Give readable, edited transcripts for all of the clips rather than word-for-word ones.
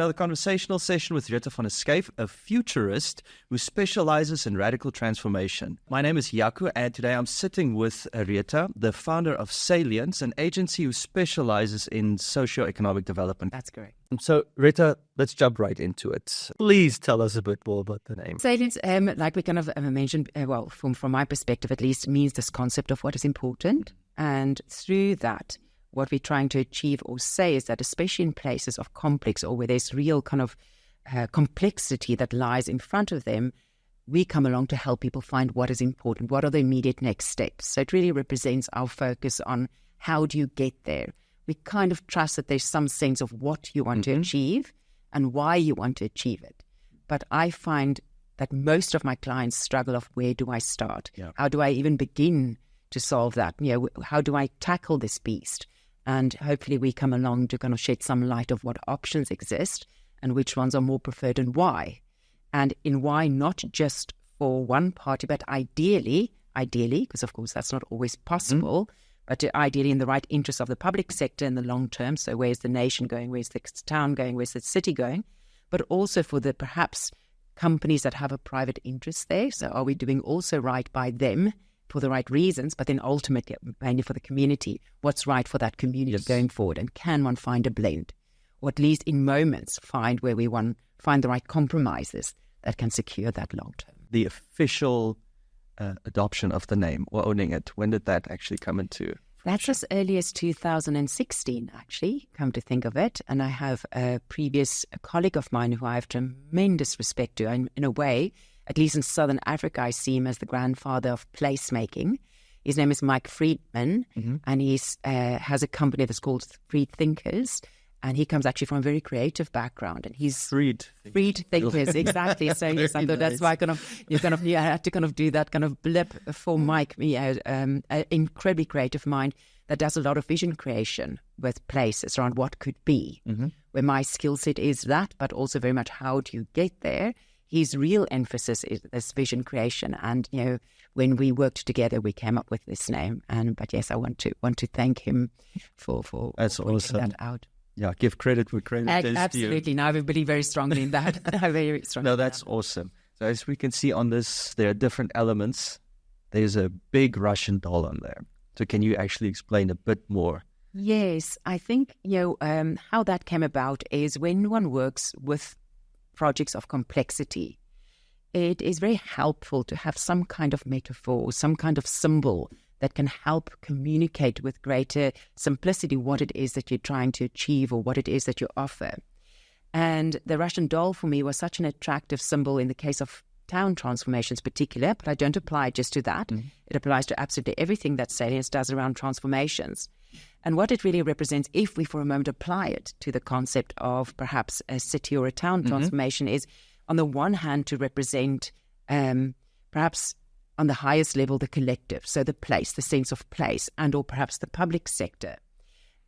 another conversational session with Rita van der Schyf, a futurist who specializes in radical transformation. My name is Jaco, and today I'm sitting with Rita, the founder of Salience, an agency who specializes in socio-economic development. That's correct. So, Rita, let's jump right into it. Please tell us a bit more about the name. Salience, like we kind of mentioned, well, from my perspective at least, means this concept of what is important. And through that, what we're trying to achieve or say is that especially in places of complex or where there's real kind of complexity that lies in front of them, we come along to help people find what is important, what are the immediate next steps. So it really represents our focus on how do you get there. We kind of trust that there's some sense of what you want to achieve and why you want to achieve it. But I find that most of my clients struggle of where do I start? Yeah. How do I even begin to solve that? How do I tackle this beast? And hopefully we come along to kind of shed some light of what options exist and which ones are more preferred and why. And in why, not just for one party, but ideally, because of course that's not always possible, but ideally in the right interest of the public sector in the long term. So where's the nation going? Where's the town going? Where's the city going? But also for the perhaps companies that have a private interest there. So are we doing also right by them for the right reasons, but then ultimately mainly for the community? What's right for that community going forward? And can one find a blend? Or at least in moments find where we find the right compromises that can secure that long term. The official adoption of the name or owning it, when did that actually come into fruition? That's as early as 2016, actually, come to think of it. And I have a previous colleague of mine who I have tremendous respect to. And in a way, at least in Southern Africa, I see him as the grandfather of placemaking. His name is Mike Friedman, and he has a company that's called Freed Thinkers. And he comes actually from a very creative background, and he's Freed Thinkers, exactly. So yes, I thought that's why I had to kind of do that kind of blip for Mike, an incredibly creative mind that does a lot of vision creation with places around what could be. Where my skill set is that, but also very much how do you get there. His real emphasis is this vision creation, and when we worked together, we came up with this name. But yes, I want to thank him for that's awesome. That out. Yeah, give credit where credit is absolutely. due. Now I believe very strongly in that. Very strongly. No, that's awesome. So as we can see on this, there are different elements. There's a big Russian doll on there. So can you actually explain a bit more? Yes, I think how that came about is when one works with projects of complexity, it is very helpful to have some kind of metaphor, some kind of symbol that can help communicate with greater simplicity what it is that you're trying to achieve or what it is that you offer. And the Russian doll for me was such an attractive symbol in the case of town transformations particular, but I don't apply it just to that. It applies to absolutely everything that Salience does around transformations. And what it really represents, if we for a moment apply it to the concept of perhaps a city or a town transformation, is on the one hand to represent perhaps on the highest level the collective, so the place, the sense of place, and or perhaps the public sector.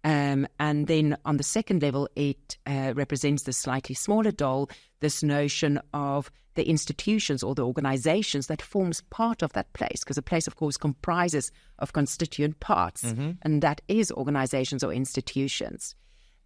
And then on the second level, it represents the slightly smaller doll, this notion of the institutions or the organizations that forms part of that place, because a place, of course, comprises of constituent parts, and that is organizations or institutions.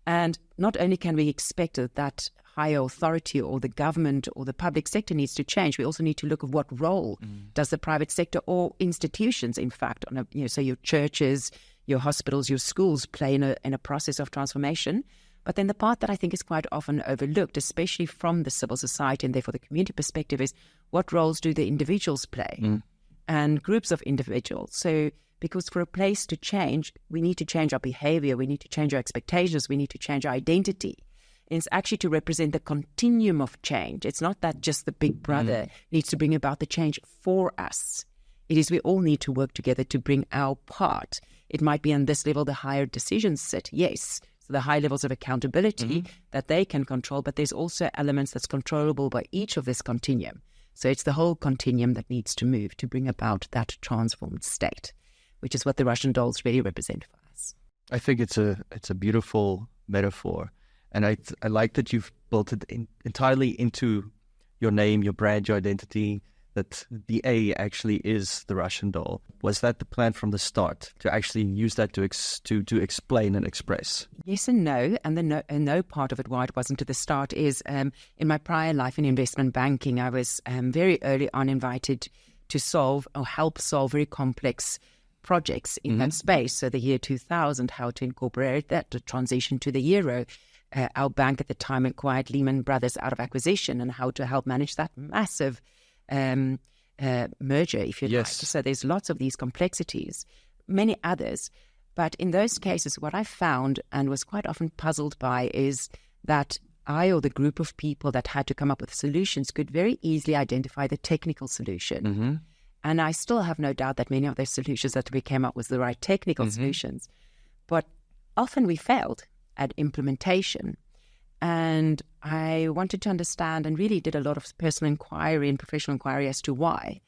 And not only can we expect that higher authority or the government or the public sector needs to change, we also need to look at what role does the private sector or institutions, in fact, so your churches, your hospitals, your schools play in a process of transformation. But then the part that I think is quite often overlooked, especially from the civil society and therefore the community perspective, is what roles do the individuals play and groups of individuals. So because for a place to change, we need to change our behavior, we need to change our expectations, we need to change our identity. And it's actually to represent the continuum of change. It's not that just the big brother needs to bring about the change for us. It is we all need to work together to bring our part. It might be on this level the higher decisions sit, yes. So the high levels of accountability that they can control, but there's also elements that's controllable by each of this continuum. So it's the whole continuum that needs to move to bring about that transformed state, which is what the Russian dolls really represent for us. I think it's a beautiful metaphor. And I like that you've built it entirely into your name, your brand, your identity, that the A actually is the Russian doll. Was that the plan from the start, to actually use that to explain and express? Yes and no. And the no part of it, why it wasn't to the start, is in my prior life in investment banking, I was very early on invited to solve or help solve very complex projects in that space. So the year 2000, how to incorporate that, the transition to the euro. Our bank at the time acquired Lehman Brothers out of acquisition, and how to help manage that massive merger, if you like. So there's lots of these complexities, many others. But in those cases, what I found and was quite often puzzled by is that I, or the group of people that had to come up with solutions, could very easily identify the technical solution. And I still have no doubt that many of those solutions that we came up with the right technical solutions. But often we failed at implementation. And I wanted to understand, and really did a lot of personal inquiry and professional inquiry as to why,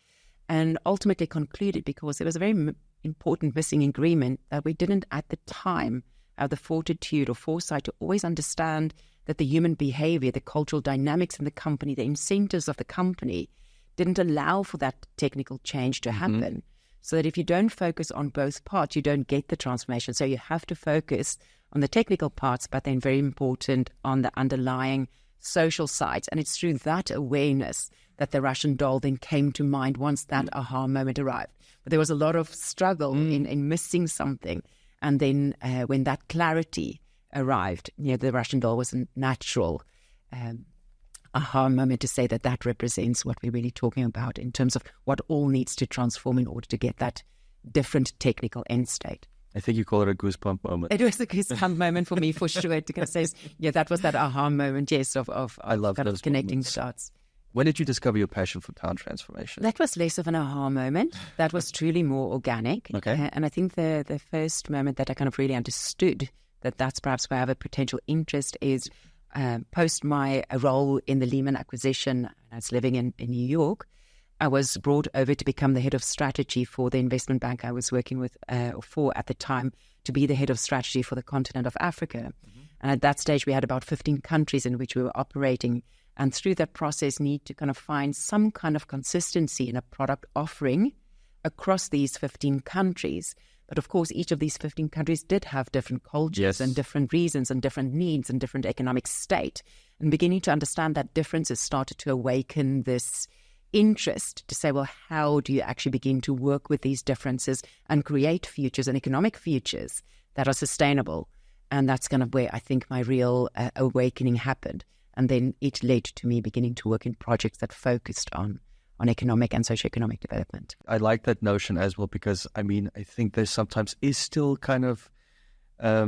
and ultimately concluded because there was a very important missing ingredient, that we didn't at the time have the fortitude or foresight to always understand that the human behavior, the cultural dynamics in the company, the incentives of the company didn't allow for that technical change to happen. So that if you don't focus on both parts, you don't get the transformation. So you have to focus on the technical parts, but then very important on the underlying social sides. And it's through that awareness that the Russian doll then came to mind once that aha moment arrived. But there was a lot of struggle in missing something. And then when that clarity arrived, the Russian doll was a natural aha moment to say that that represents what we're really talking about in terms of what all needs to transform in order to get that different technical end state. I think you call it a goosebump moment. It was a goosebump moment for me, for sure. To kind of say, that was that aha moment, yes, of I love kind those of connecting moments. the dots. When did you discover your passion for town transformation? That was less of an aha moment. That was truly more organic. Okay. And I think the first moment that I kind of really understood that that's perhaps where I have a potential interest is post my role in the Lehman acquisition. I was living in New York. I was brought over to become the head of strategy for the investment bank I was working with for at the time, to be the head of strategy for the continent of Africa. And at that stage, we had about 15 countries in which we were operating. And through that process, need to kind of find some kind of consistency in a product offering across these 15 countries. But of course, each of these 15 countries did have different cultures and different reasons and different needs and different economic state. And beginning to understand that differences started to awaken this interest to say, well, how do you actually begin to work with these differences and create futures and economic futures that are sustainable? And that's kind of where I think my real awakening happened. And then it led to me beginning to work in projects that focused on economic and socioeconomic development. I like that notion as well, because I think there sometimes is still kind of, I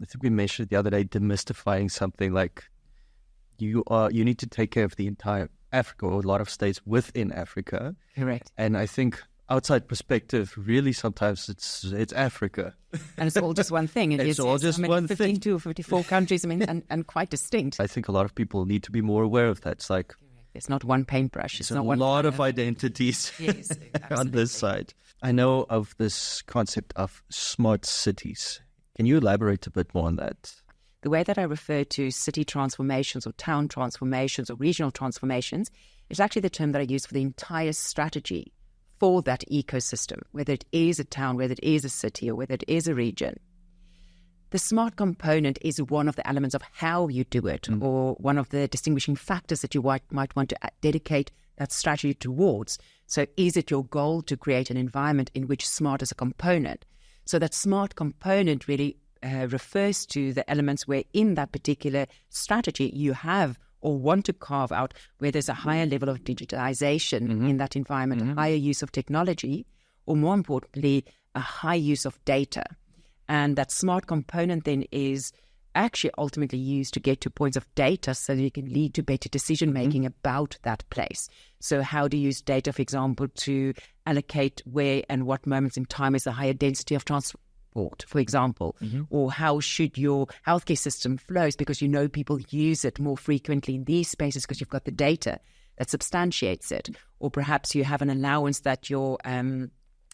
think we mentioned it the other day, demystifying something like you need to take care of the entire Africa, or a lot of states within Africa. Correct. And I think outside perspective, really sometimes it's Africa. And it's all just one thing. It's all just one 52 or 54 countries, and quite distinct. I think a lot of people need to be more aware of that. It's like, it's not one paintbrush. It's not a one lot of identities on this side. I know of this concept of smart cities. Can you elaborate a bit more on that? The way that I refer to city transformations or town transformations or regional transformations is actually the term that I use for the entire strategy for that ecosystem, whether it is a town, whether it is a city, or whether it is a region. The smart component is one of the elements of how you do it, or one of the distinguishing factors that you might want to dedicate that strategy towards. So is it your goal to create an environment in which smart is a component? So that smart component really refers to the elements where in that particular strategy you have or want to carve out where there's a higher level of digitalization in that environment, a higher use of technology, or more importantly, a high use of data. And that smart component then is actually ultimately used to get to points of data so that you can lead to better decision-making about that place. So how do you use data, for example, to allocate where and what moments in time is a higher density of transport, for example, or how should your healthcare system flows because you know people use it more frequently in these spaces because you've got the data that substantiates it. Or perhaps you have an allowance that your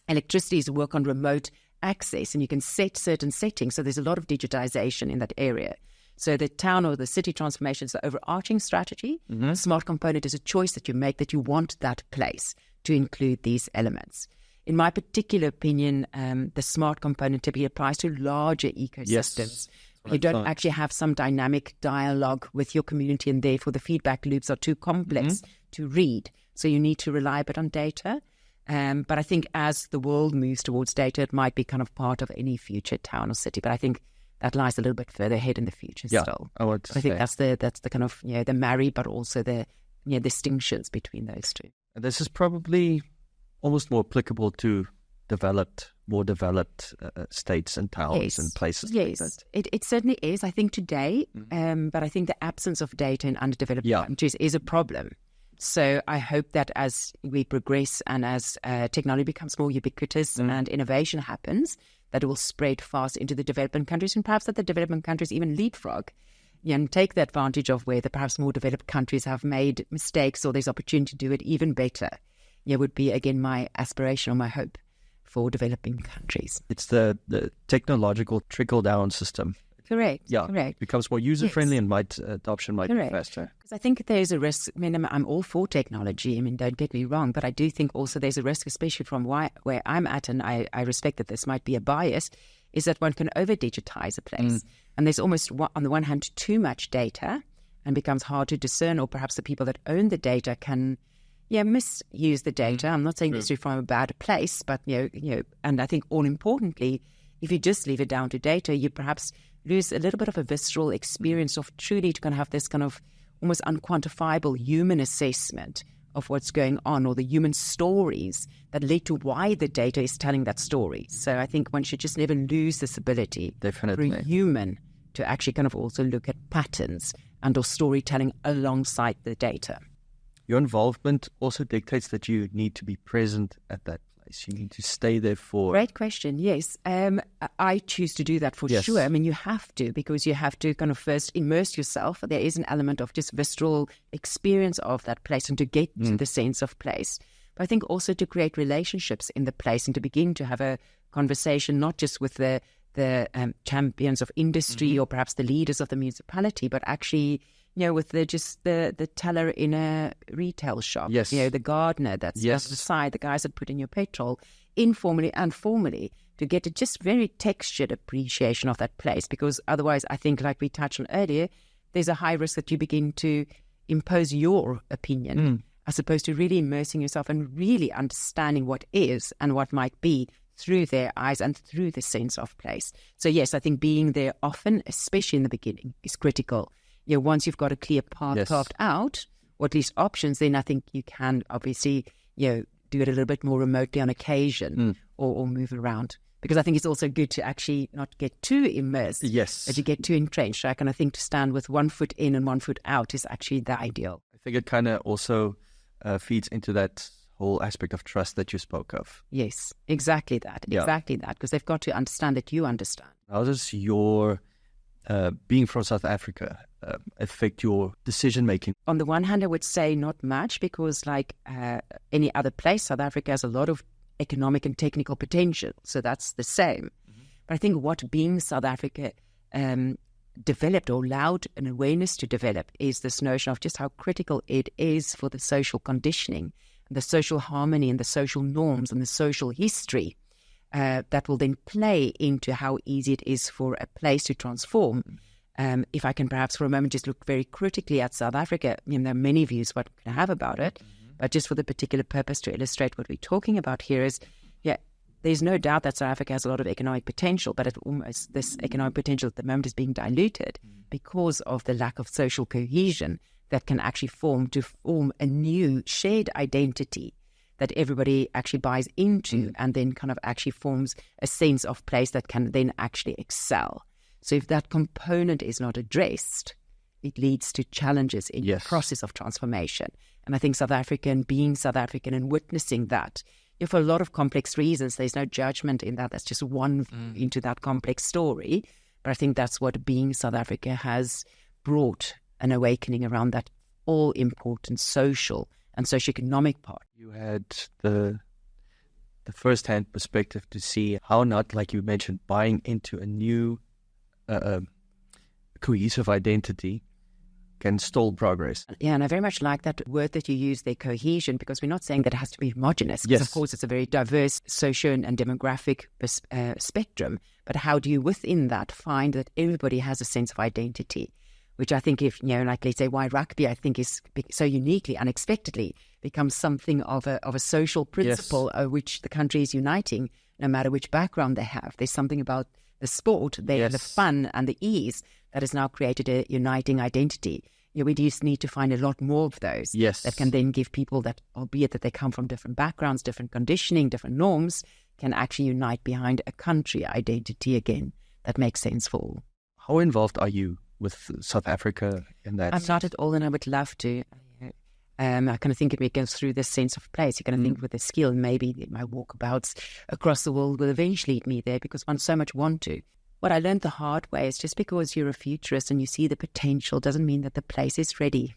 electricities work on remote access and you can set certain settings. So there's a lot of digitization in that area. So the town or the city transformation is the overarching strategy. Smart component is a choice that you make that you want that place to include these elements. In my particular opinion, the smart component typically applies to larger ecosystems. You don't actually have some dynamic dialogue with your community, and therefore the feedback loops are too complex to read. So you need to rely a bit on data. But I think as the world moves towards data, it might be kind of part of any future town or city. But I think that lies a little bit further ahead in the future still. I think that's the kind of, the marry, but also the distinctions between those two. And this is probably almost more applicable to more developed states and towns and places. Yes, it certainly is. I think today, but I think the absence of data in underdeveloped countries is a problem. So I hope that as we progress and as technology becomes more ubiquitous and innovation happens, that it will spread fast into the developing countries, and perhaps that the developing countries even leapfrog and take the advantage of where the perhaps more developed countries have made mistakes, or there's opportunity to do it even better. Would be, again, my aspiration or my hope for developing countries. It's the technological trickle-down system. Correct. Correct. It becomes more user-friendly and adoption might be faster. Because I think there's a risk. I mean, I'm all for technology. I mean, don't get me wrong, but I do think also there's a risk, especially from where I'm at, and I respect that this might be a bias, is that one can over-digitize a place. And there's almost, on the one hand, too much data and becomes hard to discern, or perhaps the people that own the data can misuse the data. I'm not saying this from a bad place, but, and I think all importantly, if you just leave it down to data, you perhaps lose a little bit of a visceral experience of truly to kind of have this kind of almost unquantifiable human assessment of what's going on, or the human stories that lead to why the data is telling that story. So I think one should just never lose this ability for a human to actually kind of also look at patterns and or storytelling alongside the data. Your involvement also dictates that you need to be present at that place. You need to stay there for... Great question, yes. I choose to do that for sure. I mean, you have to, because you have to kind of first immerse yourself. There is an element of just visceral experience of that place and to get to the sense of place. But I think also to create relationships in the place and to begin to have a conversation, not just with the champions of industry or perhaps the leaders of the municipality, but actually... with the teller in a retail shop, the gardener that's just beside, the guys that put in your petrol, informally and formally, to get a just very textured appreciation of that place. Because otherwise, I think, like we touched on earlier, there's a high risk that you begin to impose your opinion as opposed to really immersing yourself and really understanding what is and what might be through their eyes and through the sense of place. So yes, I think being there often, especially in the beginning, is critical. Once you've got a clear path carved out, or at least options, then I think you can obviously, do it a little bit more remotely on occasion or move around. Because I think it's also good to actually not get too immersed. Yes. That you get too entrenched. I kind of think to stand with 1 foot in and 1 foot out is actually the ideal. I think it kind of also feeds into that whole aspect of trust that you spoke of. Yes, exactly that. Exactly that. Because they've got to understand that you understand. How does your being from South Africa affect your decision-making? On the one hand, I would say not much, because like any other place, South Africa has a lot of economic and technical potential. So that's the same. But I think what being South Africa developed or allowed an awareness to develop is this notion of just how critical it is for the social conditioning, the social harmony and the social norms and the social history that will then play into how easy it is for a place to transform. If I can perhaps for a moment just look very critically at South Africa, there are many views what we can have about it, but just for the particular purpose to illustrate what we're talking about here is, there's no doubt that South Africa has a lot of economic potential, but this economic potential at the moment is being diluted because of the lack of social cohesion that can actually form a new shared identity that everybody actually buys into and then kind of actually forms a sense of place that can then actually excel. So if that component is not addressed, it leads to challenges in the process of transformation. And I think South African, being South African and witnessing that, for a lot of complex reasons, there's no judgment in that. That's just one into that complex story. But I think that's what being South Africa has brought an awakening around that all-important social and socioeconomic part. You had the first-hand perspective to see how not, like you mentioned, buying into a new cohesive identity can stall progress. Yeah, and I very much like that word that you use there, cohesion, because we're not saying that it has to be homogenous. Because of course, it's a very diverse socio and demographic spectrum. But how do you, within that, find that everybody has a sense of identity? Which I think, if, like let's say why rugby, I think is so uniquely, unexpectedly, becomes something of a social principle which the country is uniting, no matter which background they have. There's something about the sport, the fun and the ease that has now created a uniting identity. We just need to find a lot more of those that can then give people that, albeit that they come from different backgrounds, different conditioning, different norms, can actually unite behind a country identity again that makes sense for all. How involved are you with South Africa in that? I'm not at all, and I would love to. I kind of think it goes through this sense of place. You kind of think with the skill, maybe my walkabouts across the world will eventually lead me there, because one so much want to. What I learned the hard way is just because you're a futurist and you see the potential doesn't mean that the place is ready.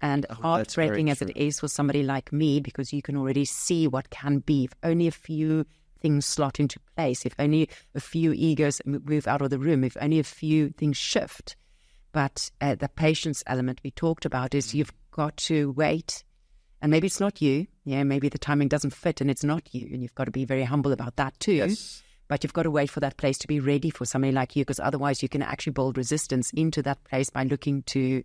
And heartbreaking as it is for somebody like me, because you can already see what can be if only a few things slot into place, if only a few egos move out of the room, if only a few things shift. But the patience element we talked about is you've got to wait. And maybe it's not you. Maybe the timing doesn't fit and it's not you. And you've got to be very humble about that too. Yes. But you've got to wait for that place to be ready for somebody like you, because otherwise you can actually build resistance into that place by looking to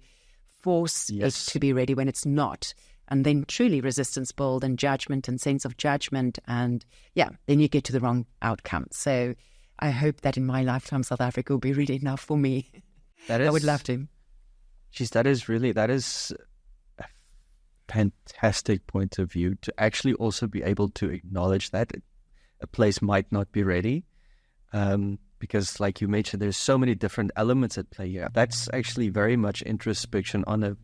force it to be ready when it's not. And then truly resistance build and judgment and sense of judgment. And then you get to the wrong outcome. So I hope that in my lifetime, South Africa will be really enough for me. I would love to. That is a fantastic point of view, to actually also be able to acknowledge that a place might not be ready. Because like you mentioned, there's so many different elements at play here. That's actually very much introspection on a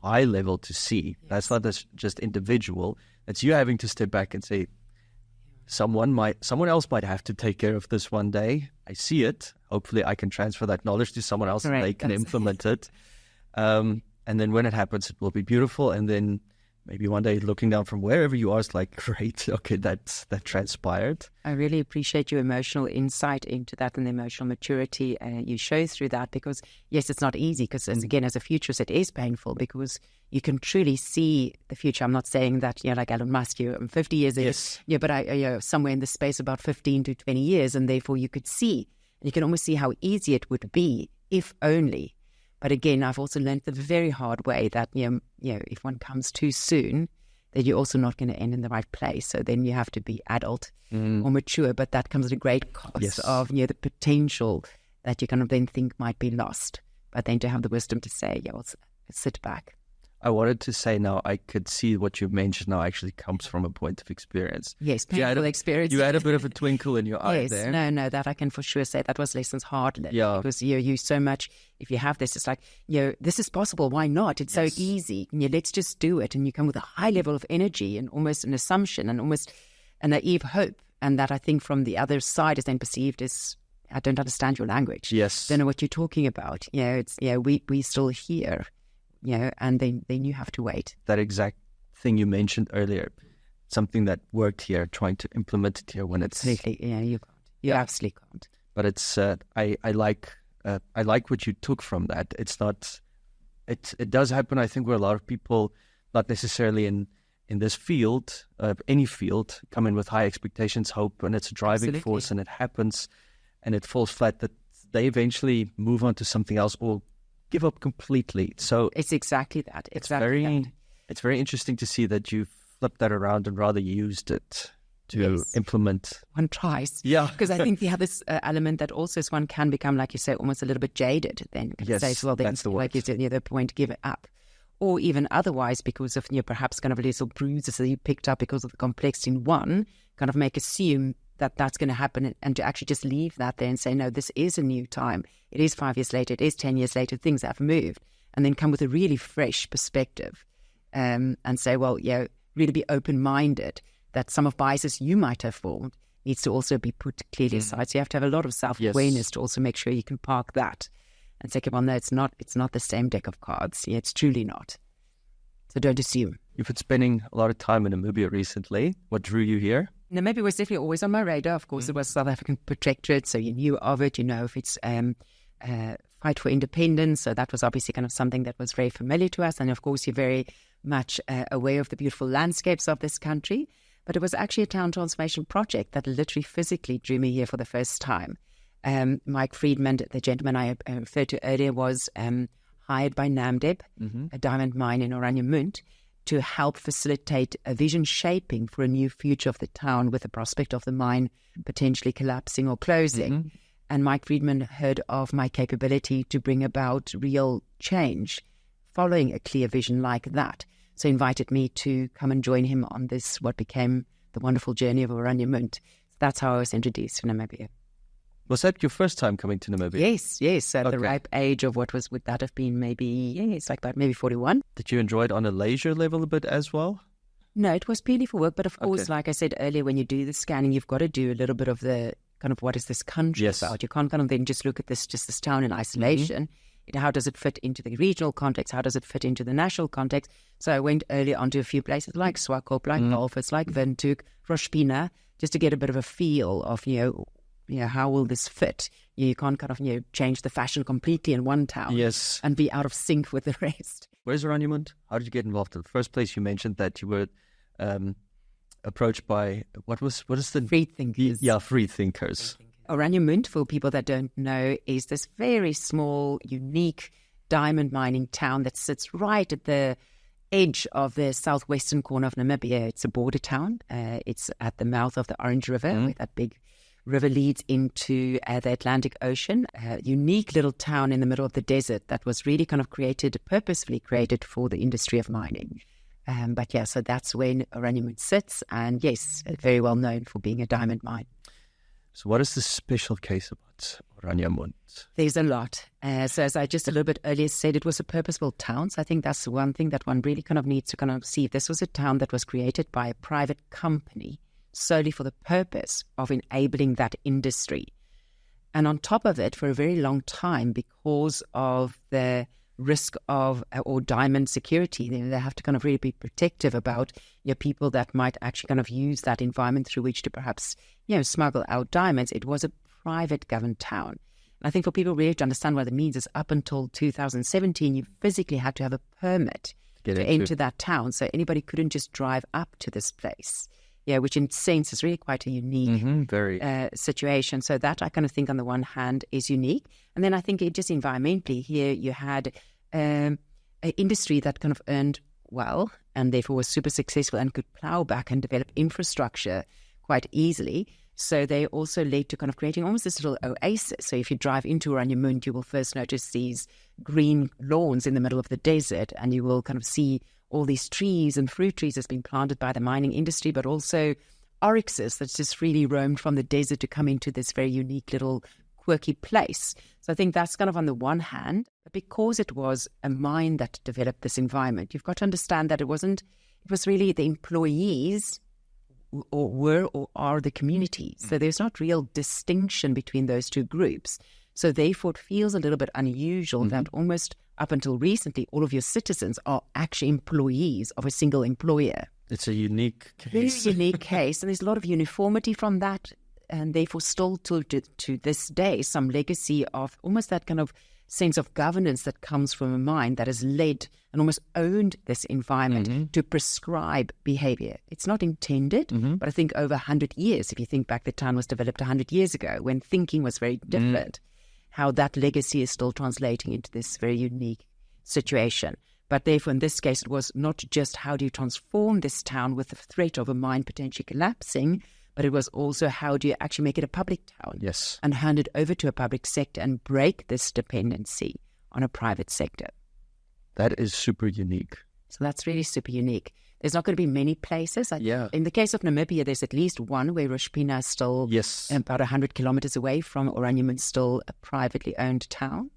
high level to see. That's not just individual. That's you having to step back and say, someone else might have to take care of this one day. I see it. Hopefully I can transfer that knowledge to someone else and they can implement it. And then when it happens, it will be beautiful. And then maybe one day looking down from wherever you are, it's like, great, okay, that transpired. I really appreciate your emotional insight into that and the emotional maturity you show through that, because, yes, it's not easy, because, again, as a futurist, it is painful, because you can truly see the future. I'm not saying that, like Elon Musk, I'm 50 years in, but I somewhere in the space about 15 to 20 years, and therefore you could see, you can almost see how easy it would be, if only. But again, I've also learned the very hard way that, if one comes too soon, that you're also not going to end in the right place. So then you have to be adult or mature, but that comes at a great cost of, the potential that you kind of then think might be lost. But then to have the wisdom to say, sit back. I wanted to say now, I could see what you mentioned now actually comes from a point of experience. Yes, painful experience. You had a bit of a twinkle in your eye there. No, that I can for sure say. That was lessons hard learned. Yeah. Because you so much, if you have this, it's like, this is possible. Why not? It's so easy. Let's just do it. And you come with a high level of energy and almost an assumption and almost a naive hope. And that I think from the other side is then perceived as, I don't understand your language. Yes. Don't know what you're talking about. We still here. And then you have to wait. That exact thing you mentioned earlier, something that worked here, trying to implement it here when it's... Absolutely, you can't. You absolutely can't. But it's, I like what you took from that. It's not, it does happen, I think, where a lot of people, not necessarily in this field, any field, come in with high expectations, hope, and it's a driving force, and it happens, and it falls flat, that they eventually move on to something else or give up completely. So it's exactly that. It's very interesting to see that you flipped that around and rather used it to implement. One tries. Yeah. Because I think the other element that also is one can become, like you say, almost a little bit jaded then. Yes, that's the word. Like you said, the point, give it up. Or even otherwise, because of perhaps kind of a little bruises that you picked up because of the complexity in one, kind of assume that that's going to happen, and to actually just leave that there and say, no, this is a new time. It is 5 years later. It is 10 years later. Things have moved. And then come with a really fresh perspective and say, well, really be open-minded that some of biases you might have formed needs to also be put clearly aside. So you have to have a lot of self-awareness to also make sure you can park that and say, well, no, it's not the same deck of cards. It's truly not. So don't assume. You've been spending a lot of time in Namibia recently. What drew you here? Namibia was definitely always on my radar. Of course, it was South African protectorate, so you knew of it. You know of its fight for independence. So that was obviously kind of something that was very familiar to us. And of course, you're very much aware of the beautiful landscapes of this country. But it was actually a town transformation project that literally physically drew me here for the first time. Mike Friedman, the gentleman I referred to earlier, was hired by Namibia, a diamond mine in Oranjemund, to help facilitate a vision shaping for a new future of the town with the prospect of the mine potentially collapsing or closing. And Mike Friedman heard of my capability to bring about real change following a clear vision like that. So he invited me to come and join him on this, what became the wonderful journey of Oranjemund. So that's how I was introduced to Namibia. Was that your first time coming to Namibia? Yes. At the ripe age of would that have been maybe 41. Did you enjoy it on a leisure level a bit as well? No, it was purely for work. But of course, like I said earlier, when you do the scanning, you've got to do a little bit of the kind of what is this country about. You can't kind of then just look at this town in isolation. How does it fit into the regional context? How does it fit into the national context? So I went earlier onto a few places like Swakop, like Walvis, like Windhoek, Rospina, just to get a bit of a feel of, how will this fit? You can't kind of, change the fashion completely in one town and be out of sync with the rest. Where's Oranjemund? How did you get involved? In the first place, you mentioned that you were approached by, what is the... Free thinkers. Yeah, free thinkers. Oranjemund, for people that don't know, is this very small, unique diamond mining town that sits right at the edge of the southwestern corner of Namibia. It's a border town. It's at the mouth of the Orange River, where that big river leads into the Atlantic Ocean. A unique little town in the middle of the desert that was really kind of purposefully created for the industry of mining. So that's where Oranjemund sits. And yes, very well known for being a diamond mine. So what is the special case about Oranjemund? There's a lot. So as I just a little bit earlier said, it was a purposeful town. So I think that's one thing that one really kind of needs to kind of see. This was a town that was created by a private company solely for the purpose of enabling that industry. And on top of it, for a very long time, because of the risk of or diamond security, they have to kind of really be protective about people that might actually kind of use that environment through which to perhaps smuggle out diamonds. It was a private governed town. And I think for people really to understand what it means is up until 2017 you physically had to have a permit to enter that town, so anybody couldn't just drive up to this place, which in a sense is really quite a unique situation. So that I kind of think on the one hand is unique. And then I think it just environmentally here you had an industry that kind of earned well and therefore was super successful and could plow back and develop infrastructure quite easily. So they also led to kind of creating almost this little oasis. So if you drive into Oranjemund, you will first notice these green lawns in the middle of the desert, and you will kind of see all these trees and fruit trees that's been planted by the mining industry, but also oryxes that's just really roamed from the desert to come into this very unique little quirky place. So I think that's kind of on the one hand, but because it was a mine that developed this environment, you've got to understand that it was really the employees or are the community. So there's not real distinction between those two groups. So therefore it feels a little bit unusual that almost up until recently, all of your citizens are actually employees of a single employer. It's a unique case. Very unique case. And there's a lot of uniformity from that. And therefore still to this day, some legacy of almost that kind of sense of governance that comes from a mine that has led and almost owned this environment to prescribe behavior. It's not intended, but I think over 100 years, if you think back, the town was developed 100 years ago when thinking was very different, how that legacy is still translating into this very unique situation. But therefore, in this case, it was not just how do you transform this town with the threat of a mine potentially collapsing, but it was also how do you actually make it a public town and hand it over to a public sector and break this dependency on a private sector. That is super unique. So that's really super unique. There's not going to be many places. In the case of Namibia, there's at least one where Rospina is still about 100 kilometers away from Oranjemund, still a privately owned town.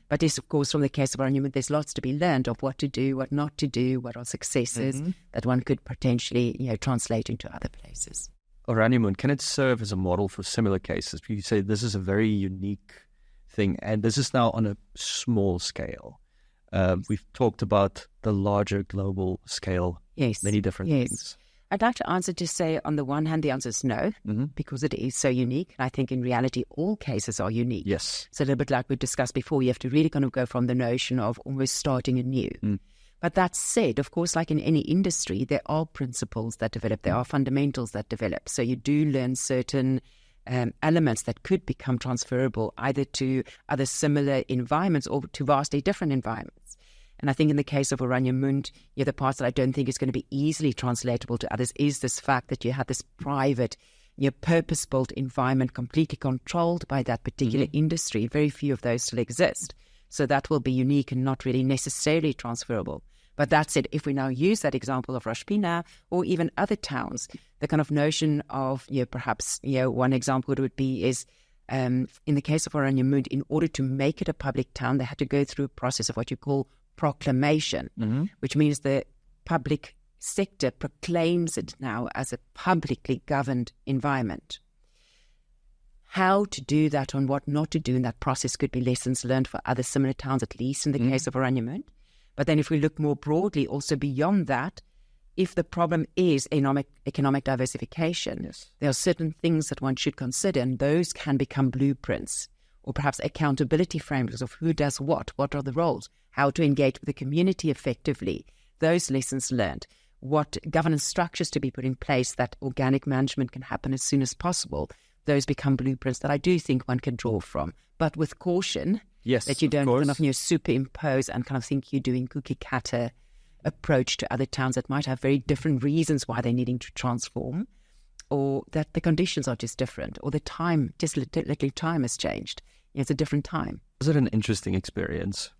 But this, of course, from the case of Oranjemund, there's lots to be learned of what to do, what not to do, what are successes that one could potentially translate into other places. Oranjemund, can it serve as a model for similar cases? You say this is a very unique thing, and this is now on a small scale. We've talked about the larger global scale, many different things. I'd like to answer to say, on the one hand, the answer is no, because it is so unique. And I think in reality, all cases are unique. Yes. It's a little bit like we discussed before. You have to really kind of go from the notion of almost starting anew. But that said, of course, like in any industry, there are principles that develop. There are fundamentals that develop. So you do learn certain elements that could become transferable either to other similar environments or to vastly different environments. And I think in the case of Oranjemund, the parts that I don't think is going to be easily translatable to others is this fact that you have this private, purpose-built environment completely controlled by that particular industry. Very few of those still exist. So that will be unique and not really necessarily transferable. But that said, if we now use that example of Rashpina or even other towns, the kind of notion of, perhaps, one example would be is, in the case of Oranjemund, in order to make it a public town, they had to go through a process of what you call proclamation, which means the public sector proclaims it now as a publicly governed environment. How to do that and what not to do in that process could be lessons learned for other similar towns, at least in the case of Oranjemund. But then if we look more broadly, also beyond that, if the problem is economic diversification, there are certain things that one should consider, and those can become blueprints or perhaps accountability frameworks of who does what are the roles, how to engage with the community effectively, those lessons learned, what governance structures to be put in place that organic management can happen as soon as possible. Those become blueprints that I do think one can draw from, but with caution, that you don't kind of superimpose and kind of think you're doing cookie cutter approach to other towns that might have very different reasons why they're needing to transform, or that the conditions are just different, or the time, just literally time has changed. It's a different time. Was it an interesting experience?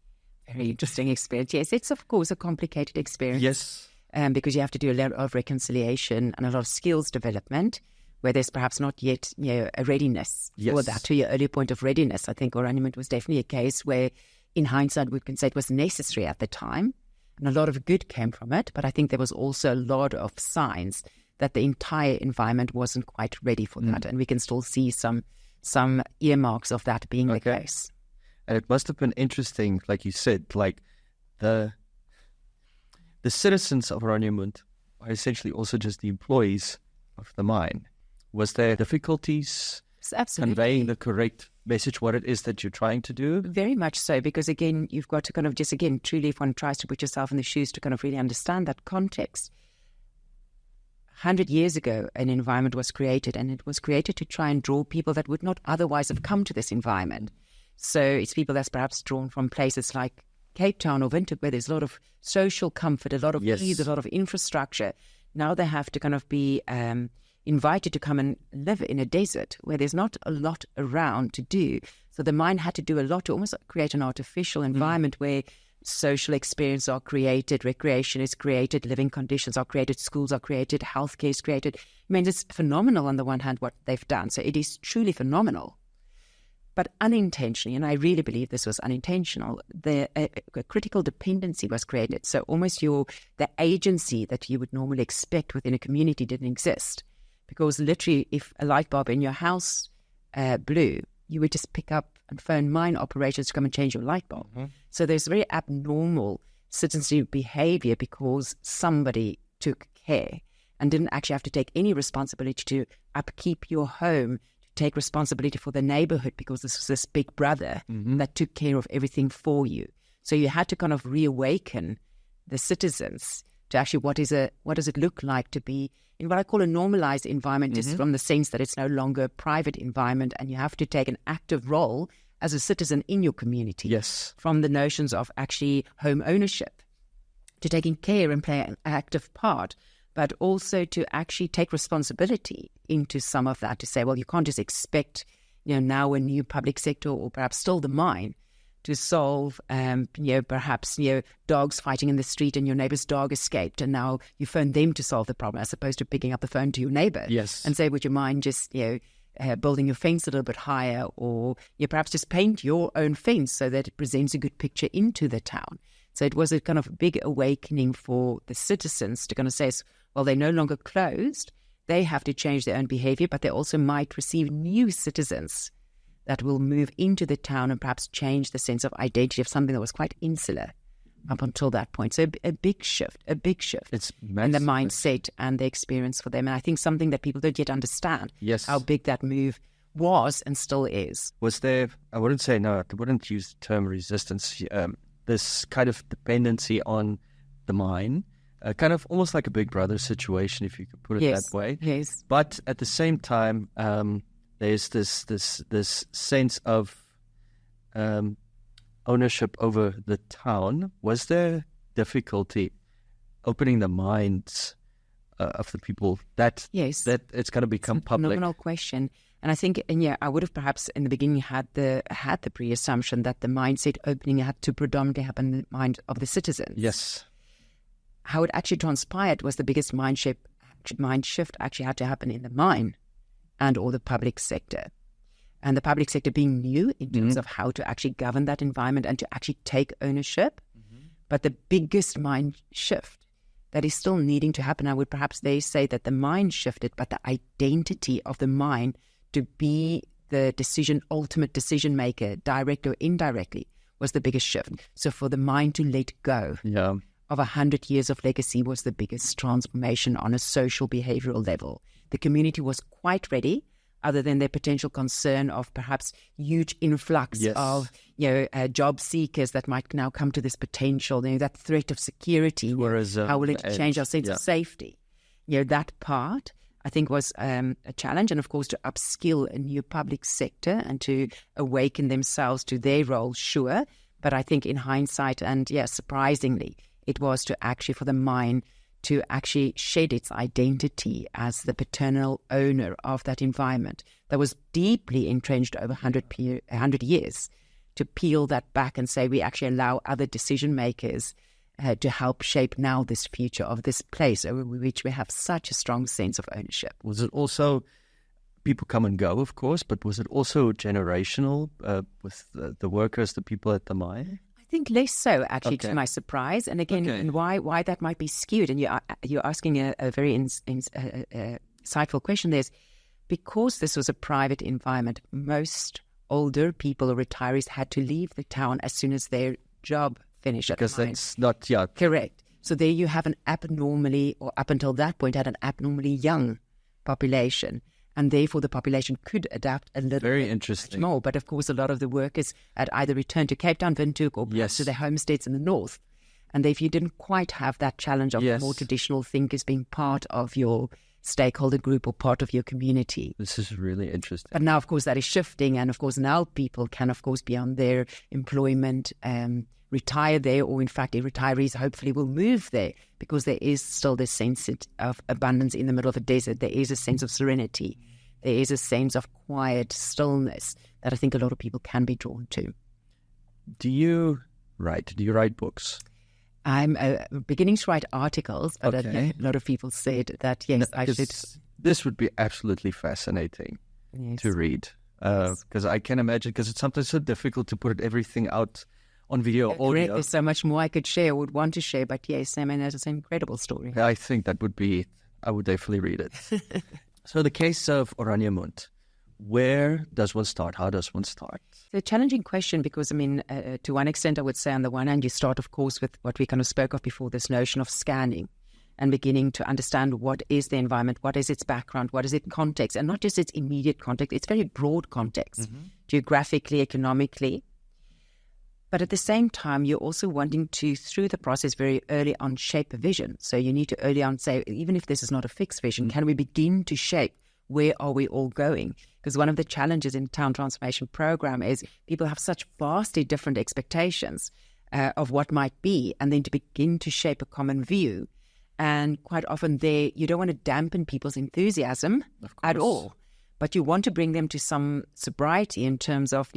Very interesting experience. Yes, it's of course a complicated experience. Yes. Because you have to do a lot of reconciliation and a lot of skills development, where there's perhaps not yet a readiness for that. To your earlier point of readiness, I think Oranjemund was definitely a case where, in hindsight, we can say it was necessary at the time, and a lot of good came from it. But I think there was also a lot of signs that the entire environment wasn't quite ready for that, and we can still see some earmarks of that being the case. And it must have been interesting, like you said, like the citizens of Oranjemund are essentially also just the employees of the mine. Was there difficulties conveying the correct message, what it is that you're trying to do? Very much so, because again, you've got to kind of just, again, truly, if one tries to put yourself in the shoes to kind of really understand that context. 100 years ago, an environment was created, and it was created to try and draw people that would not otherwise have come to this environment. So it's people that's perhaps drawn from places like Cape Town or Windhoek, where there's a lot of social comfort, a lot of ease, a lot of infrastructure. Now they have to kind of be invited to come and live in a desert where there's not a lot around to do. So the mine had to do a lot to almost create an artificial environment where social experiences are created, recreation is created, living conditions are created, schools are created, healthcare is created. I mean, it's phenomenal on the one hand what they've done. So it is truly phenomenal. But unintentionally, and I really believe this was unintentional, a critical dependency was created. So almost the agency that you would normally expect within a community didn't exist. Because literally, if a light bulb in your house blew, you would just pick up and phone mine operators to come and change your light bulb. So there's very abnormal citizenry behavior because somebody took care and didn't actually have to take any responsibility to upkeep your home, take responsibility for the neighborhood, because this was this big brother that took care of everything for you. So you had to kind of reawaken the citizens to actually what does it look like to be in what I call a normalized environment, just from the sense that it's no longer a private environment, and you have to take an active role as a citizen in your community. Yes. From the notions of actually home ownership to taking care and play an active part, but also to actually take responsibility into some of that, to say, well, you can't just expect, now a new public sector or perhaps still the mine to solve, perhaps, dogs fighting in the street and your neighbor's dog escaped, and now you phone them to solve the problem as opposed to picking up the phone to your neighbor and say, would you mind just, building your fence a little bit higher, or perhaps just paint your own fence so that it presents a good picture into the town. So it was a kind of big awakening for the citizens to kind of say, well, they're no longer closed. They have to change their own behavior, but they also might receive new citizens that will move into the town and perhaps change the sense of identity of something that was quite insular up until that point. So a big shift. It's in massive. the mindset and the experience for them. And I think something that people don't yet understand, Yes. how big that move was and still is. Was there, I wouldn't use the term resistance, this kind of dependency on the mine, kind of almost like a big brother situation, if you could put it Yes, that way. yes. But at the same time, there's this sense of ownership over the town. Was there difficulty opening the minds of the people that Yes. that it's going to become It's a public? phenomenal question. And I think, I would have perhaps in the beginning had the pre-assumption that the mindset opening had to predominantly happen in the mind of the citizens. Yes. How it actually transpired was the biggest mind shift actually had to happen in the mine and or the public sector. And the public sector being new in terms of how to actually govern that environment and to actually take ownership. But the biggest mind shift that is still needing to happen, I would perhaps say that the mind shifted, but the identity of the mine to be the ultimate decision maker, direct or indirectly, was the biggest shift. So for the mind to let go of 100 years of legacy was the biggest transformation on a social behavioral level. The community was quite ready, other than their potential concern of perhaps huge influx of job seekers that might now come to this potential, that threat of security. How will it change our sense of safety? That part, I think, was a challenge. And of course, to upskill a new public sector and to awaken themselves to their role, sure. But I think in hindsight, and surprisingly, it was to actually, for the mine, to actually shed its identity as the paternal owner of that environment that was deeply entrenched over 100 years, to peel that back and say we actually allow other decision makers to help shape now this future of this place over which we have such a strong sense of ownership. Was it also, people come and go, of course, but was it also generational with the workers, the people at the mine? I think less so, actually, to my surprise. And again, and why that might be skewed. And you're asking a very insightful question. There's, because this was a private environment, most older people or retirees had to leave the town as soon as their job finished at the mine. Because that's not, Correct. So there you have up until that point, had an abnormally young population. And therefore, the population could adapt a little very bit interesting. more. But of course, a lot of the workers had either returned to Cape Town, Windhoek, or to their homesteads in the north. And if you didn't quite have that challenge of more traditional thinkers being part of your stakeholder group or part of your community. This is really interesting. But now, of course, that is shifting. And of course, now people can, of course, be on their employment, retire there, or in fact, retirees hopefully will move there, because there is still this sense of abundance in the middle of a desert. There is a sense of serenity. There is a sense of quiet stillness that I think a lot of people can be drawn to. Do you write books? I'm beginning to write articles, but a lot of people said that, yes, I should. This would be absolutely fascinating to read, because I can imagine, because it's sometimes so difficult to put everything out on video or audio. There's so much more I could share, would want to share, but yes, I mean, it's an incredible story. I think I would definitely read it. So the case of Oranjemund, where does one start? How does one start? It's a challenging question because, I mean, to one extent, I would say on the one hand, you start, of course, with what we kind of spoke of before, this notion of scanning and beginning to understand what is the environment, what is its background, what is its context, and not just its immediate context, it's very broad context, geographically, economically. But at the same time, you're also wanting to, through the process, very early on, shape a vision. So you need to early on say, even if this is not a fixed vision, can we begin to shape where are we all going? Because one of the challenges in town transformation program is people have such vastly different expectations of what might be, and then to begin to shape a common view. And quite often there, you don't want to dampen people's enthusiasm at all. But you want to bring them to some sobriety in terms of,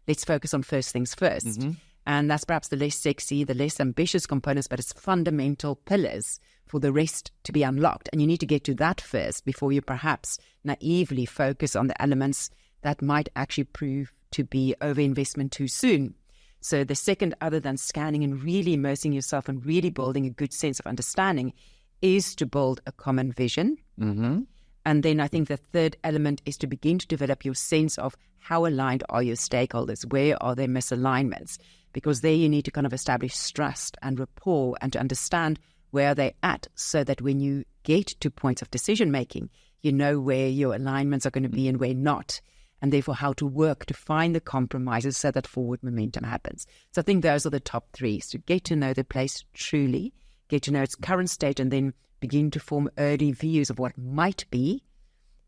let's focus on first things first. And that's perhaps the less sexy, the less ambitious components, but it's fundamental pillars for the rest to be unlocked. And you need to get to that first before you perhaps naively focus on the elements that might actually prove to be overinvestment too soon. So the second, other than scanning and really immersing yourself and really building a good sense of understanding, is to build a common vision. And then I think the third element is to begin to develop your sense of how aligned are your stakeholders, where are their misalignments? because there you need to kind of establish trust and rapport and to understand where they're at, so that when you get to points of decision making, you know where your alignments are going to be and where not, and therefore how to work to find the compromises so that forward momentum happens. So I think those are the top three. So get to know the place truly, get to know its current state, and then begin to form early views of what might be,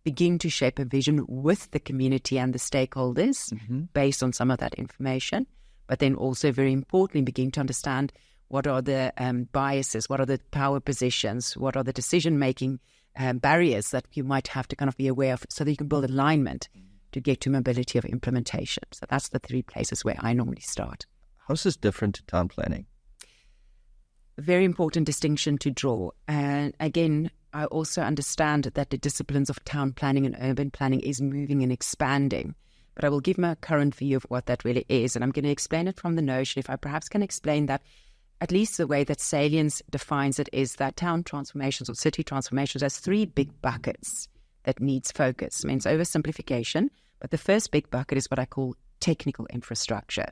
begin to shape a vision with the community and the stakeholders based on some of that information, but then also very importantly, begin to understand what are the biases, what are the power positions, what are the decision-making barriers that you might have to kind of be aware of, so that you can build alignment to get to mobility of implementation. So that's the three places where I normally start. How is this different to town planning? Very important distinction to draw. And again, I also understand that the disciplines of town planning and urban planning is moving and expanding. But I will give my current view of what that really is. And I'm going to explain it from the notion, if I perhaps can explain that, at least the way that Salience defines it is that town transformations or city transformations has three big buckets that needs focus. I mean, it's oversimplification, but the first big bucket is what I call technical infrastructure.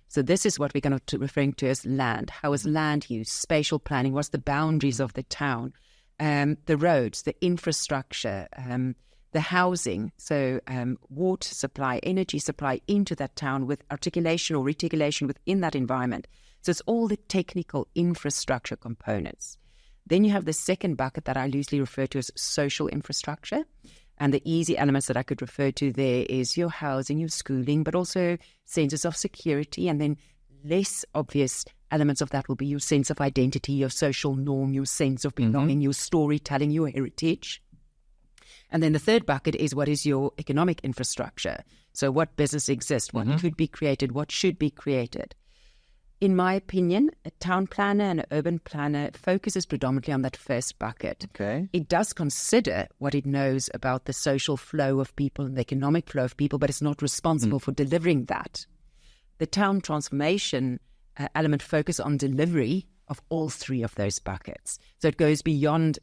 So this is what we're going to referring to as land. How is land used? Spatial planning. What's the boundaries of the town? The roads, the infrastructure, the housing. So water supply, energy supply into that town with articulation or reticulation within that environment. So it's all the technical infrastructure components. Then you have the second bucket that I loosely refer to as social infrastructure. And the easy elements that I could refer to there is your housing, your schooling, but also senses of security. And then less obvious elements of that will be your sense of identity, your social norm, your sense of belonging, your storytelling, your heritage. And then the third bucket is what is your economic infrastructure. So what business exists, what could be created, what should be created. In my opinion, a town planner and an urban planner focuses predominantly on that first bucket. Okay. It does consider what it knows about the social flow of people and the economic flow of people, but it's not responsible for delivering that. The town transformation element focuses on delivery of all three of those buckets. So it goes beyond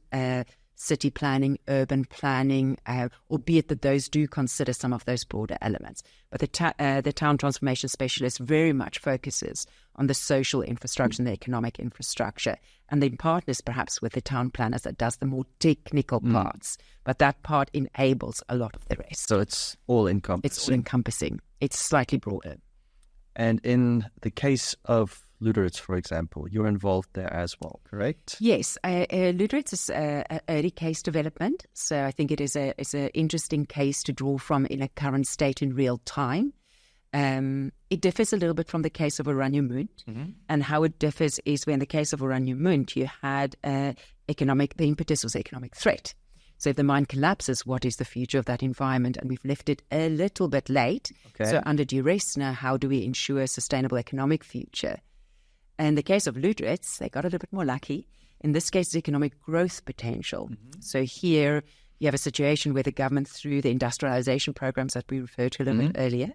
city planning, urban planning, albeit that those do consider some of those broader elements. But the town transformation specialist very much focuses on the social infrastructure and the economic infrastructure, and then partners perhaps with the town planners that does the more technical parts. But that part enables a lot of the rest. So it's all encompassing. It's all encompassing. It's slightly broader. And in the case of Lüderitz, for example, you're involved there as well, correct? Yes, Lüderitz is an early case development, so I think it's an interesting case to draw from in a current state in real time. It differs a little bit from the case of Oranjemund, and how it differs is when in the case of Oranjemund you had the impetus was economic threat. So if the mine collapses, what is the future of that environment? And we've left it a little bit late. Okay. So under duress now, how do we ensure a sustainable economic future? In the case of Lüderitz, they got a little bit more lucky. In this case, it's economic growth potential. So here you have a situation where the government, through the industrialization programs that we referred to a little bit earlier,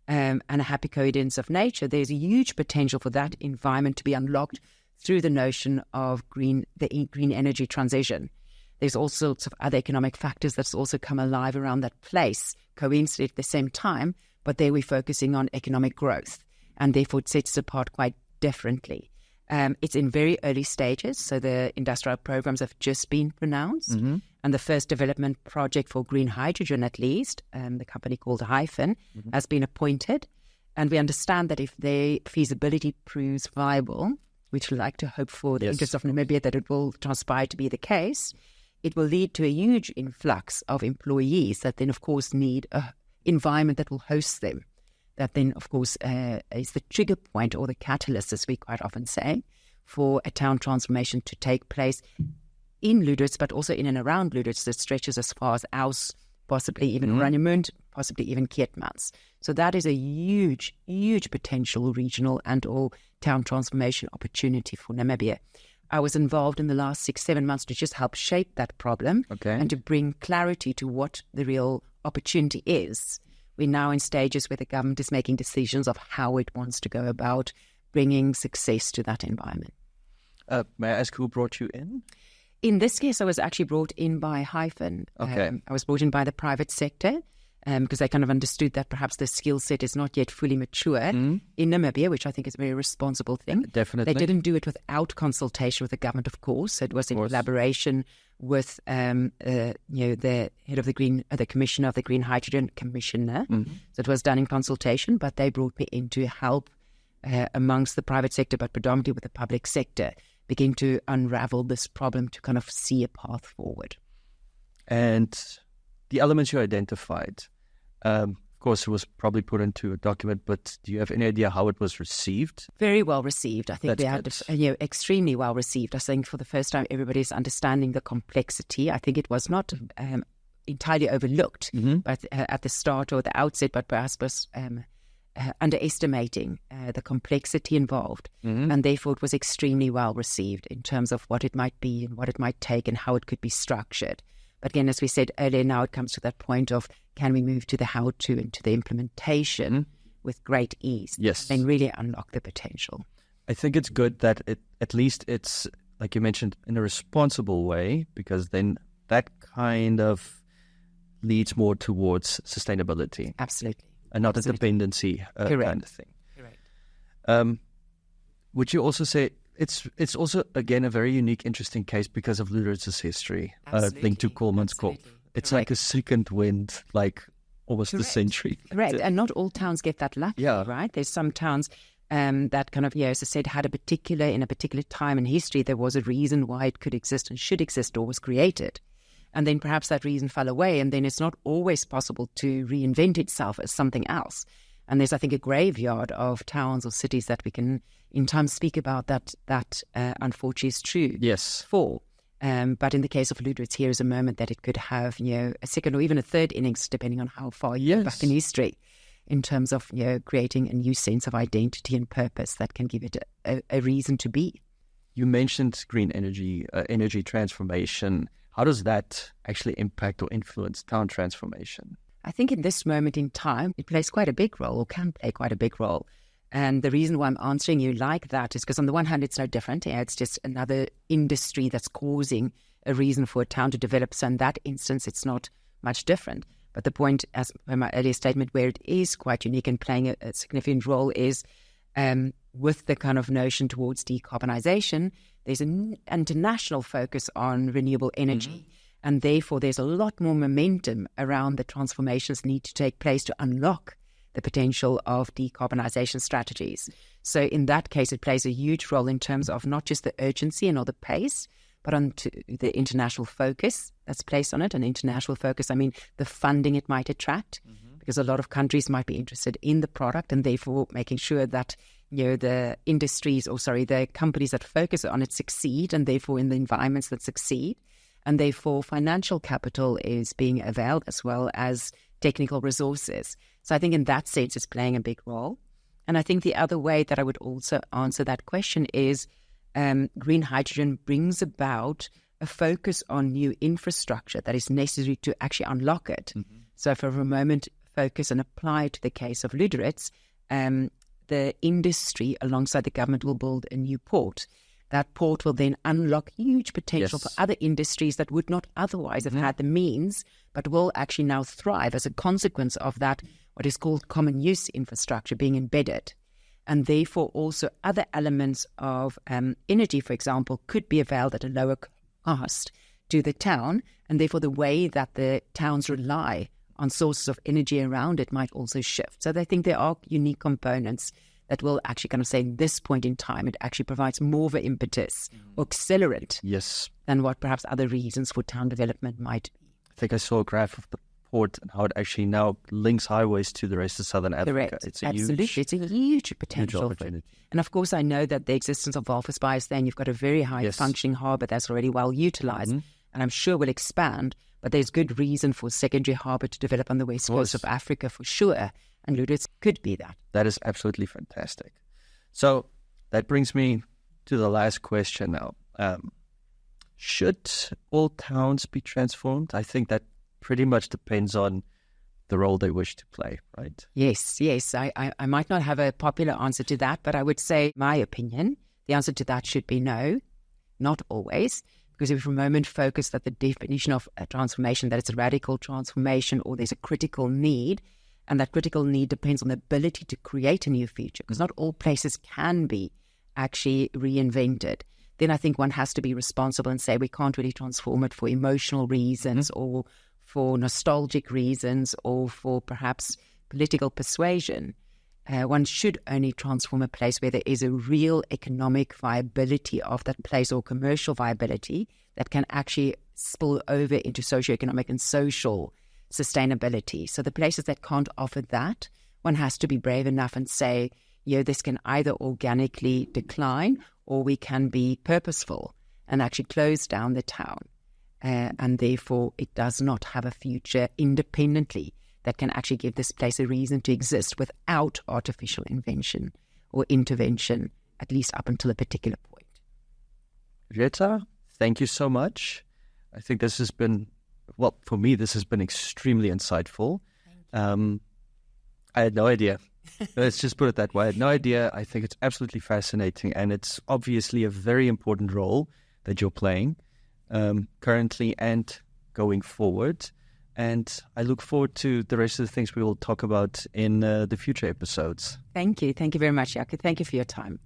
and a happy coincidence of nature, there's a huge potential for that environment to be unlocked through the notion of the green energy transition. There's all sorts of other economic factors that's also come alive around that place, coincident at the same time, but there we're focusing on economic growth, and therefore it sets it apart quite differently. It's in very early stages, so the industrial programs have just been pronounced, and the first development project for green hydrogen, at least, the company called Hyphen, has been appointed, and we understand that if their feasibility proves viable, which we like to hope for the interest of Namibia that it will transpire to be the case, it will lead to a huge influx of employees that then, of course, need an environment that will host them. That then, of course, is the trigger point or the catalyst, as we quite often say, for a town transformation to take place in Lüderitz, but also in and around Lüderitz that stretches as far as Aus, possibly even Oranjemund, possibly even Keetmans. So that is a huge, huge potential regional and or town transformation opportunity for Namibia. I was involved in the last 6-7 months to just help shape that problem and to bring clarity to what the real opportunity is. We're now in stages where the government is making decisions of how it wants to go about bringing success to that environment. May I ask who brought you in? In this case, I was actually brought in by Hyphen. Okay. I was brought in by the private sector. because they kind of understood that perhaps the skill set is not yet fully mature in Namibia, which I think is a very responsible thing. Definitely. They didn't do it without consultation with the government, of course. It was in collaboration with the head of the commissioner of the Green Hydrogen Commissioner. So it was done in consultation, but they brought me in to help amongst the private sector, but predominantly with the public sector, begin to unravel this problem to kind of see a path forward. And the elements you identified, of course, it was probably put into a document, but do you have any idea how it was received? Very well received. I think That's we had extremely well received. I think for the first time, everybody's understanding the complexity. I think it was not entirely overlooked, but at the start or the outset, but perhaps was underestimating the complexity involved. And therefore, it was extremely well received in terms of what it might be and what it might take and how it could be structured. But again, as we said earlier, now it comes to that point of can we move to the how-to and to the implementation with great ease? Yes. And really unlock the potential. I think it's good that at least it's, like you mentioned, in a responsible way, because then that kind of leads more towards sustainability. Absolutely. And not a dependency kind of thing. Correct. Would you also say it's also, again, a very unique, interesting case because of Lüderitz's history linked to Koolmanshoek. It's like a second wind, like almost a century. Correct. And not all towns get that lucky, right? There's some towns that kind of, as I said, had in a particular time in history, there was a reason why it could exist and should exist or was created. And then perhaps that reason fell away, and then it's not always possible to reinvent itself as something else. And there's, I think, a graveyard of towns or cities that we can, in time, speak about that unfortunately is true. Yes. But in the case of Lüderitz, here is a moment that it could have, a second or even a third innings, depending on how far you go back in history, in terms of, creating a new sense of identity and purpose that can give it a reason to be. You mentioned green energy, energy transformation. How does that actually impact or influence town transformation? I think in this moment in time, it plays quite a big role, or can play quite a big role. And the reason why I'm answering you like that is because on the one hand, it's no different. It's just another industry that's causing a reason for a town to develop. So in that instance, it's not much different. But the point, as per my earlier statement, where it is quite unique and playing a significant role is with the kind of notion towards decarbonisation, there's an international focus on renewable energy. And therefore, there's a lot more momentum around the transformations need to take place to unlock the potential of decarbonisation strategies. So in that case, it plays a huge role in terms of not just the urgency and or the pace, but on to the international focus that's placed on it. And international focus, I mean, the funding it might attract, because a lot of countries might be interested in the product, and therefore making sure that the the companies that focus on it succeed, and therefore in the environments that succeed. And therefore, financial capital is being availed as well as technical resources. So I think in that sense, it's playing a big role. And I think the other way that I would also answer that question is green hydrogen brings about a focus on new infrastructure that is necessary to actually unlock it. So for a moment, focus and apply to the case of Lüderitz, the industry alongside the government will build a new port. That port will then unlock huge potential for other industries that would not otherwise have had the means, but will actually now thrive as a consequence of that, what is called common use infrastructure being embedded. And therefore also other elements of energy, for example, could be availed at a lower cost to the town. And therefore the way that the towns rely on sources of energy around it might also shift. So I think there are unique components that will actually kind of say, at this point in time, it actually provides more of an impetus or accelerant than what perhaps other reasons for town development might be. I think I saw a graph of the port and how it actually now links highways to the rest of Southern Africa. Correct. It's a Absolutely. It's a huge potential. Huge opportunity. And of course, I know that the existence of Walvisbaai is there, and you've got a very high functioning harbour that's already well utilised, and I'm sure will expand. But there's good reason for secondary harbour to develop on the west coast of Africa for sure. And Lüderitz could be that. That is absolutely fantastic. So that brings me to the last question now. Should all towns be transformed? I think that pretty much depends on the role they wish to play, right? Yes. I might not have a popular answer to that, but I would say, my opinion, the answer to that should be no, not always. Because if we for a moment focus that the definition of a transformation, that it's a radical transformation or there's a critical need, and that critical need depends on the ability to create a new future, because not all places can be actually reinvented, then I think one has to be responsible and say we can't really transform it for emotional reasons or for nostalgic reasons or for perhaps political persuasion. One should only transform a place where there is a real economic viability of that place or commercial viability that can actually spill over into socioeconomic and social sustainability. So the places that can't offer that, one has to be brave enough and say, this can either organically decline or we can be purposeful and actually close down the town. And therefore it does not have a future independently that can actually give this place a reason to exist without artificial invention or intervention, at least up until a particular point. Rita, thank you so much. I think this has been, for me, this has been extremely insightful. I had no idea. Let's just put it that way. I had no idea. I think it's absolutely fascinating, and it's obviously a very important role that you're playing currently and going forward. And I look forward to the rest of the things we will talk about in the future episodes. Thank you. Thank you very much, Jaco. Thank you for your time.